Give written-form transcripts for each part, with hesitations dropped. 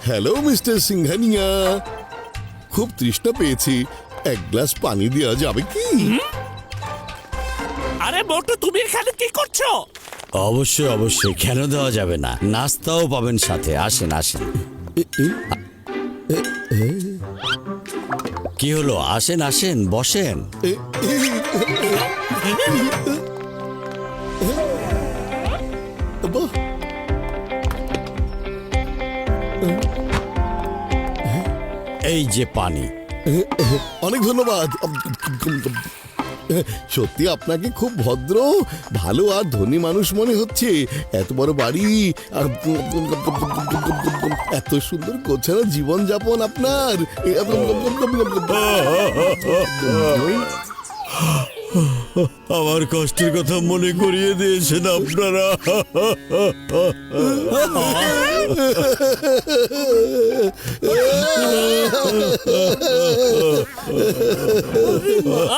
Hello mister Singhania, খুব তৃষ্ণা পেয়েছি, এক গ্লাস পানি দেওয়া যাবে কি? আরে মোটু, তুমি এখানে কি করছো? অবশ্যই অবশ্যই, কেন দেওয়া যাবে না, নাস্তাও পাবেন সাথে। আসেন আসেন। কি হলো, আসেন আসেন, বসেন। বাহ, এই যে পানি। অনেক ধন্যবাদ। সত্যি আপনাকে খুব ভদ্র, ভালো আর ধনী মানুষ মনে হচ্ছে। এত বড় বাড়ি আর এত সুন্দর গোছানো জীবন যাপন আপনার। আমার কষ্টের কথা মনে করিয়ে দিয়েছেন আপনারা।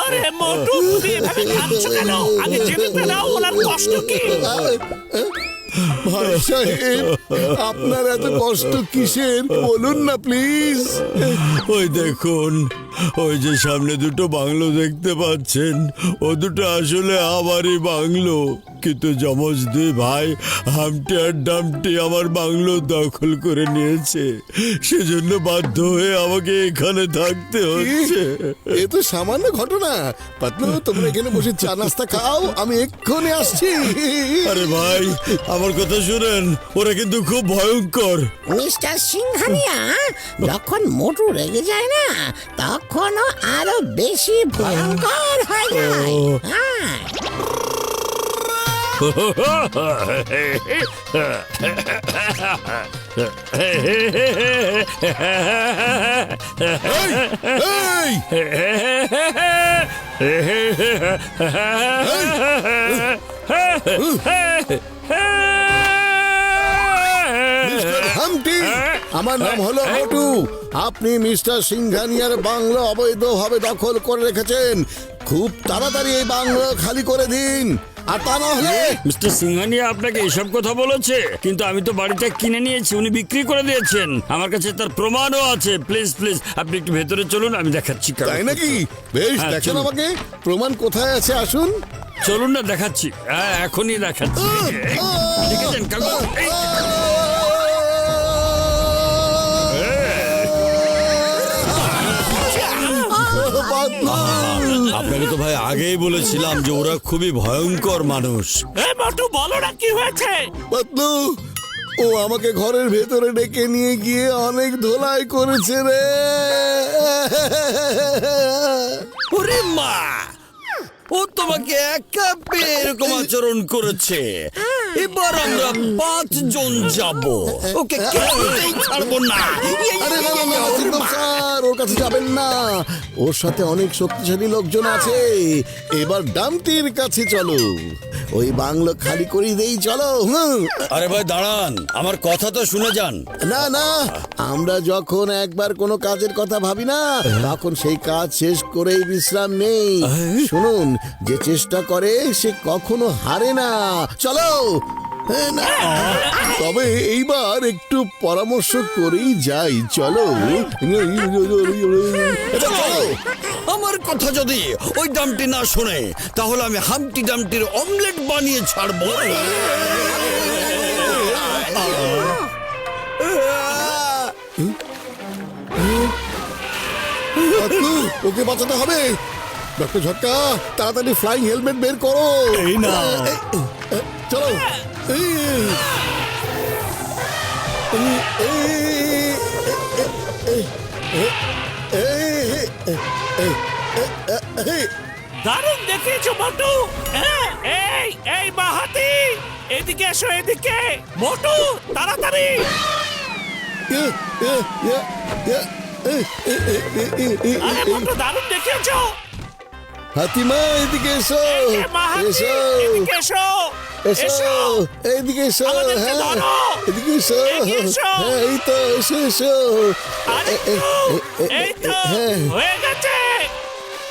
আরে মোটু, তুমি এভাবে কাঁদছো কেন? আগে জেনে নাও ওনার কষ্ট কি। ভাই সাহেব, আপনার এত কষ্ট কিসের বলুন না প্লিজ। ওই দেখুন, ওই যে সামনে দুটো বাংলো দেখতে পাচ্ছেন, ও দুটো আসলে আমারই বাংলো, কিন্তু যমজ দুই ভাই হামটি আর ডামটি আমার বাংলো দখল করে নিয়েছে, সেজন্য বাধ্য হয়ে আমাকে এখানে থাকতে হচ্ছে। এ তো সামান্য ঘটনা। পাতলু, তোমরা এখানে বসে চা নাস্তা খাও, আমি এক্ষুনি আসছি। আরে ভাই, আমার কথা শুনেন, ওরা কিন্তু খুব ভয়ঙ্কর। মিস্টার সিংহানিয়া, যখন মোটু রেগে যায় না, তখনও আরো বেশি ভয়ঙ্কর হয়ে যায়। হ্যাঁ, এই, মিস্টার হামটি, আমার নাম হলো মোটু। আপনি মিস্টার সিংহানিয়ার বাংলো অবৈধভাবে দখল করে রেখেছেন। খুব তাড়াতাড়ি এই বাংলো খালি করে দিন, আর তা না হলে। মিস্টার সিংহানিয়া আপনাকে এসব কথা বলেছে, কিন্তু আমি তো বাড়িটা কিনে নিয়েছি, উনি বিক্রি করে দিয়েছেন। আমার কাছে তার প্রমাণও আছে। প্লিজ প্লিজ, আপনি একটু ভেতরে চলুন, আমি দেখাচ্ছি। তাই নাকি? বেশ, হ্যাঁ, দেখেন চলুন। আমাকে প্রমাণ কোথায় আছে, আসুন। চলুন না, দেখাচ্ছি। হ্যাঁ, এখনই দেখাচ্ছি। দেখেছেন কাগজ? এই, আপনাকে তো ভাই আগেই বলেছিলাম যে ওরা খুবই ভয়ঙ্কর মানুষ। এ মোটু, বলো না কি হয়েছে? পাতলু, ও আমাকে ঘরের ভেতরে ডেকে নিয়ে গিয়ে অনেক ধোলাই করেছে রে। ওরে মা, ও তোমাকে একা পেয়ে এরকম আচরণ করেছে। এবার আমরা 5 জন যাব, ওকে কিছুতেই ছাড়বো না। আরে না না না, চিন্তা স্যার, ওর কাছে যাবেন না। ওর সাথে অনেক শক্তিশালী লোকজন আছে। এবার ডামটির কাছে চলো, ওই বাংলো খালি করে দেই, চলো। আরে ভাই দাঁড়ান, আমার কথা তো শুনে যান। না না, আমরা যখন একবার কোনো কাজের কথা ভাবি না, তখন সেই কাজ শেষ করেই বিশ্রাম নেই। শুনুন, যে চেষ্টা করে সে কখনো হারে না। চলো। না, তবে এইবার একটু পরামর্শ করেই যাই, চলো। চলো। আমার কথা যদি ওই ডামটি না শুনে, তাহলে আমি হামটি ডামটির অমলেট বানিয়ে ছাড়বো। পাতলু, ওকে বাঁচাতে হবে। ডক্টর ঝটকা, তাড়াতাড়ি ফ্লাইং হেলমেট বের করো। এই না। চলো। দারুণ দেখিয়েছো মোটু। হ্যাঁ, এই এই বাহাতি, এদিকে এসো, এদিকে। মোটু, তাড়াতাড়ি। আরে মোটু, দারুণ দেখিয়েছো। হাতিমা, এদিকে এসো। এই যে বাহাতি, এসো এদিকে এসো। এসো, এইদিকে এসো। আমাদেরকে হ্যাঁ, ধরো। এদিকে এসো। এগিয়ে এসো। হ্যাঁ, এই তো, এসো এসো। আরে এই তো হ্যাঁ, হয়ে গেছে।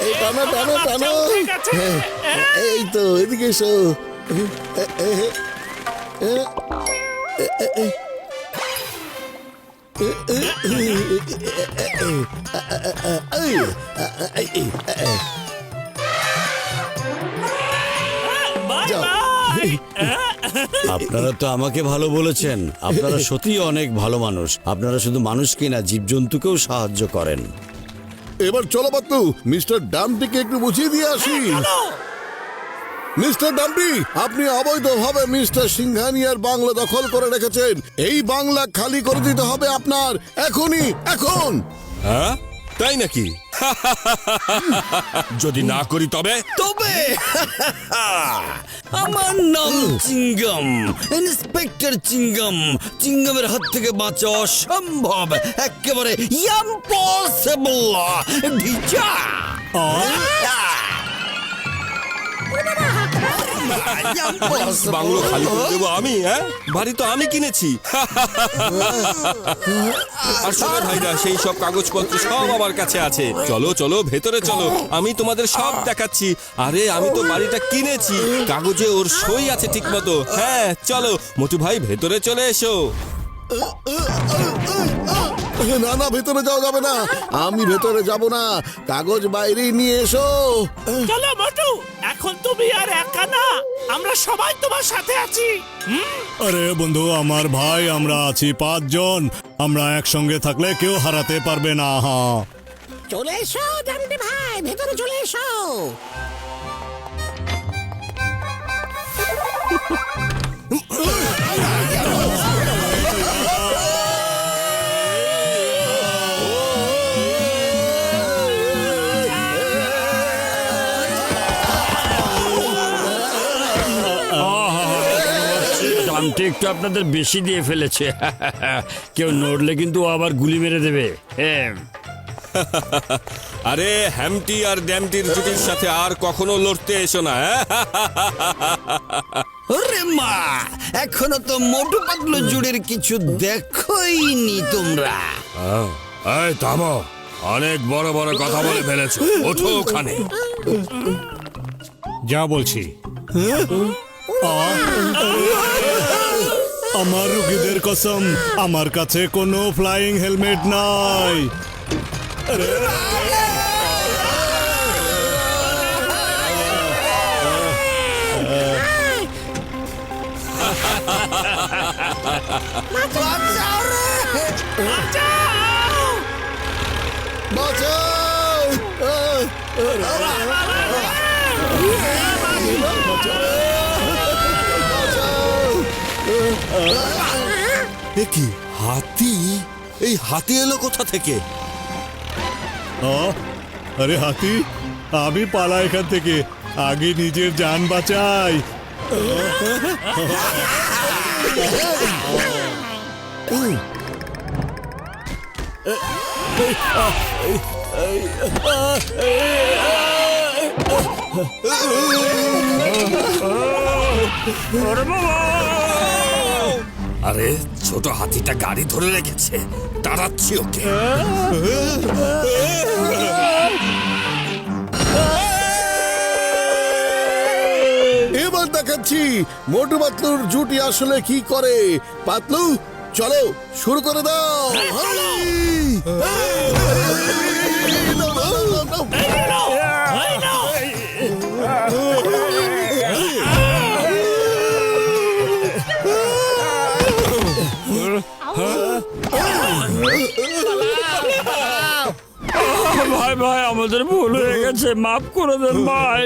এই টানো টানো টানো। উঠে গেছে। হ্যাঁ, এই তো, এদিকে এসো। বাই যাও। বাই আপনারা তো আমাকে ভালো বলেছেন। আপনারা সত্যিই অনেক ভালো মানুষ। আপনারা শুধু মানুষকে না, জীবজন্তুকেও সাহায্য করেন। এবার চলো পাতলু, মিস্টার ডাম্পটিকে একটু বুঝিয়ে দিয়ে আসি। মিস্টার ডাম্পি, আপনি অবৈধভাবে মিস্টার সিংহানিয়ার বাংলা দখল করে রেখেছেন। এই বাংলা খালি করে দিতে হবে আপনার, এখনই, এখন। হ্যাঁ তাই নাকি? যদি না করি তবে আমার নাম চিঙ্গম, ইন্সপেক্টর চিঙ্গম। চিঙ্গমের হাত থেকে বাঁচা অসম্ভব, একেবারে ইম্পসিবল। ঢিচা বাংলো খালি করে দেবো আমি? হ্যাঁ, বাড়ি তো আমি কিনেছি। আর শোনো ভাইরা, সেই সব কাগজপত্র সব আমার কাছে আছে। চলো চলো ভেতরে চলো, আমি তোমাদের সব দেখাচ্ছি। আরে আমি তো বাড়িটা কিনেছি, কাগজে ওর সই আছে ঠিক মতো। হ্যাঁ চলো মোটু ভাই, ভেতরে চলে এসো। না না, ভেতরে যাওয়া যাবে না। আমি ভেতরে যাব না, কাগজ বাইরেই নিয়ে এসো। চলো মোটু, এখন তুমি আর একা না, আমরা সবাই তোমার সাথে আছি। আরে বন্ধু, আমার ভাই, আমরা আছি 5 জন। আমরা একসঙ্গে থাকলে কেউ হারাতে পারবে না। হ্যাঁ, চলে এসো ডান্ডি ভাই, ভেতরে চলে এসো। দামটা একটু আপনাদের বেশি দিয়ে ফেলেছে। কেউ নড়লে কিন্তু ও আবার গুলি মেরে দেবে। হ্যাঁ, আরে হ্যামটি আর ড্যামটির জুটির সাথে আর কখনো লড়তে এসো না। হ্যাঁ? ওরে মা, এখনো তো মোটু পাতলু জুড়ের কিছু দেখোইনি তোমরা। এই থামো, অনেক বড় বড় কথা বলে ফেলেছো, ওঠো ওখানে। যা বলছি। আমার রুগীদের কসম, আমার কাছে কোনো ফ্লাইং হেলমেট নাই। বাঁচাও! এ কি হাতি? এই হাতি এলো কোথা থেকে? আরে হাতি, আমি পালা এখান থেকে, আগে নিজের জান বাঁচাই। আরে ছোট হাতিটা গাড়ি ধরে রেখেছে, তাড়াচ্ছি ওকে। এবার দেখাচ্ছি মোটু পাতলুর জুটি আসলে কি করে। পাতলু, চলো শুরু করে দাও। ভাই ভাই, আমাদের ভুল হয়ে গেছে, মাফ করে দেন ভাই।